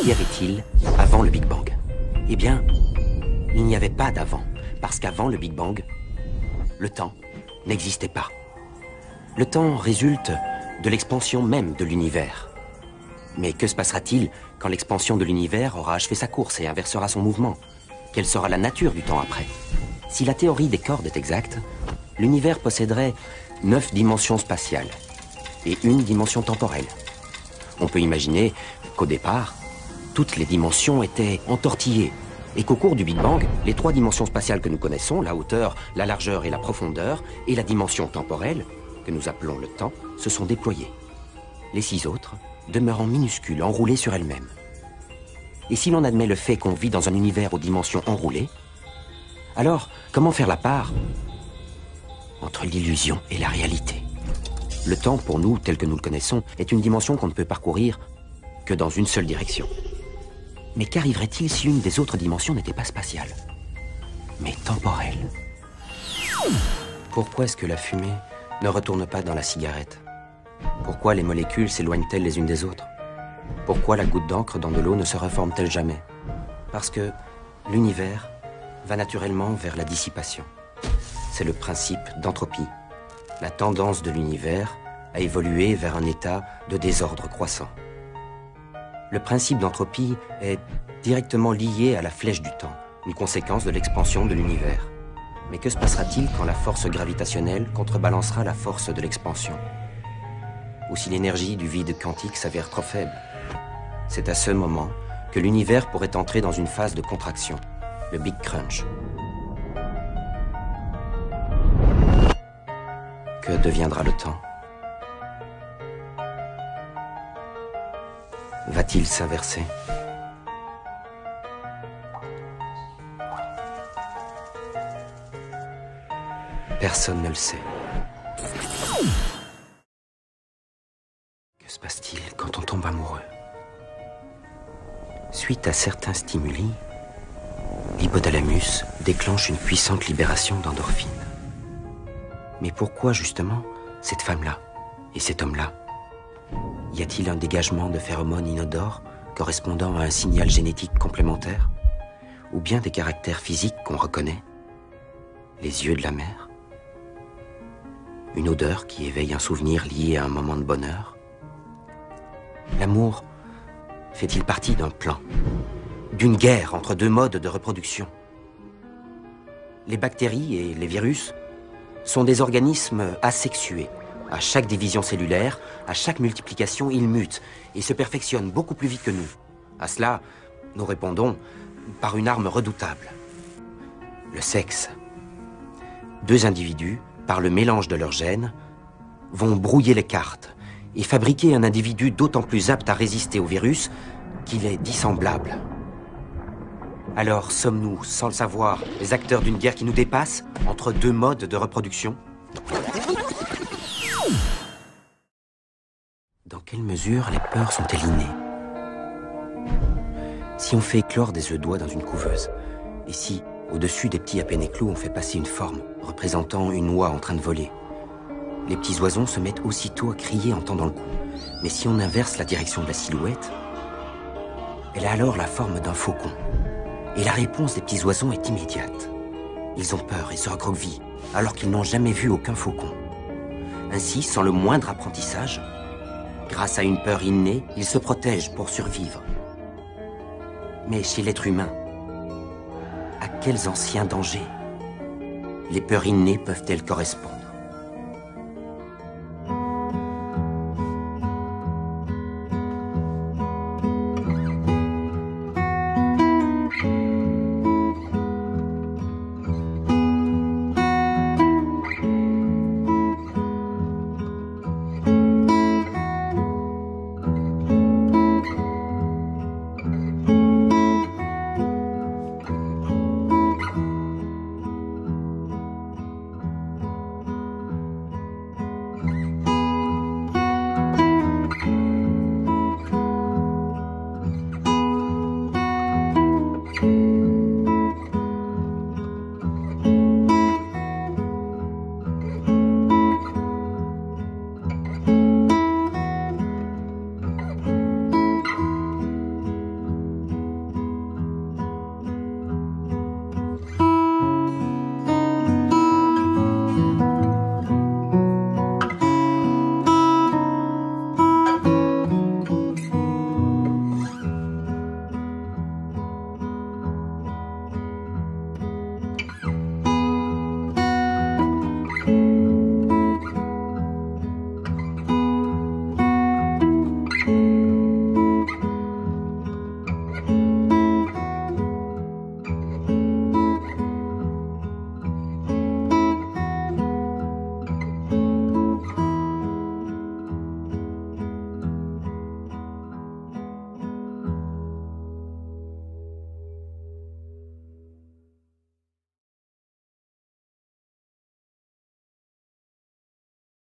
Qu'y avait-il avant le Big Bang? Eh bien, il n'y avait pas d'avant, parce qu'avant le Big Bang, le temps n'existait pas. Le temps résulte de l'expansion même de l'univers. Mais que se passera-t-il quand l'expansion de l'univers aura achevé sa course et inversera son mouvement? Quelle sera la nature du temps après? Si la théorie des cordes est exacte, l'univers posséderait 9 dimensions spatiales et une dimension temporelle. On peut imaginer qu'au départ, toutes les dimensions étaient entortillées et qu'au cours du Big Bang, les 3 dimensions spatiales que nous connaissons, la hauteur, la largeur et la profondeur, et la dimension temporelle, que nous appelons le temps, se sont déployées. Les 6 autres demeurant minuscules, enroulées sur elles-mêmes. Et si l'on admet le fait qu'on vit dans un univers aux dimensions enroulées, alors comment faire la part entre l'illusion et la réalité? Le temps, pour nous, tel que nous le connaissons, est une dimension qu'on ne peut parcourir que dans une seule direction. Mais qu'arriverait-il si une des autres dimensions n'était pas spatiale, mais temporelle? Pourquoi est-ce que la fumée ne retourne pas dans la cigarette? Pourquoi les molécules s'éloignent-elles les unes des autres? Pourquoi la goutte d'encre dans de l'eau ne se reforme-t-elle jamais? Parce que l'univers va naturellement vers la dissipation. C'est le principe d'entropie, la tendance de l'univers à évoluer vers un état de désordre croissant. Le principe d'entropie est directement lié à la flèche du temps, une conséquence de l'expansion de l'univers. Mais que se passera-t-il quand la force gravitationnelle contrebalancera la force de l'expansion? Ou si l'énergie du vide quantique s'avère trop faible? C'est à ce moment que l'univers pourrait entrer dans une phase de contraction, le Big Crunch. Que deviendra le temps? Va-t-il s'inverser? Personne ne le sait. Que se passe-t-il quand on tombe amoureux? Suite à certains stimuli, l'hypothalamus déclenche une puissante libération d'endorphines. Mais pourquoi justement cette femme-là et cet homme-là? Y a-t-il un dégagement de phéromones inodores correspondant à un signal génétique complémentaire? Ou bien des caractères physiques qu'on reconnaît? Les yeux de la mer? Une odeur qui éveille un souvenir lié à un moment de bonheur? L'amour fait-il partie d'un plan, d'une guerre entre 2 modes de reproduction? Les bactéries et les virus sont des organismes asexués. À chaque division cellulaire, à chaque multiplication, ils mutent et se perfectionnent beaucoup plus vite que nous. À cela, nous répondons par une arme redoutable, le sexe. 2 individus, par le mélange de leurs gènes, vont brouiller les cartes et fabriquer un individu d'autant plus apte à résister au virus qu'il est dissemblable. Alors sommes-nous, sans le savoir, les acteurs d'une guerre qui nous dépasse entre 2 modes de reproduction? Dans quelle mesure les peurs sont-elles innées? Si on fait éclore des œufs d'oie dans une couveuse, et si, au-dessus des petits à peine éclos, on fait passer une forme représentant une oie en train de voler, les petits oisons se mettent aussitôt à crier en tendant le cou. Mais si on inverse la direction de la silhouette, elle a alors la forme d'un faucon. Et la réponse des petits oiseaux est immédiate. Ils ont peur et se recroquevillent, alors qu'ils n'ont jamais vu aucun faucon. Ainsi, sans le moindre apprentissage, grâce à une peur innée, ils se protègent pour survivre. Mais chez l'être humain, à quels anciens dangers les peurs innées peuvent-elles correspondre?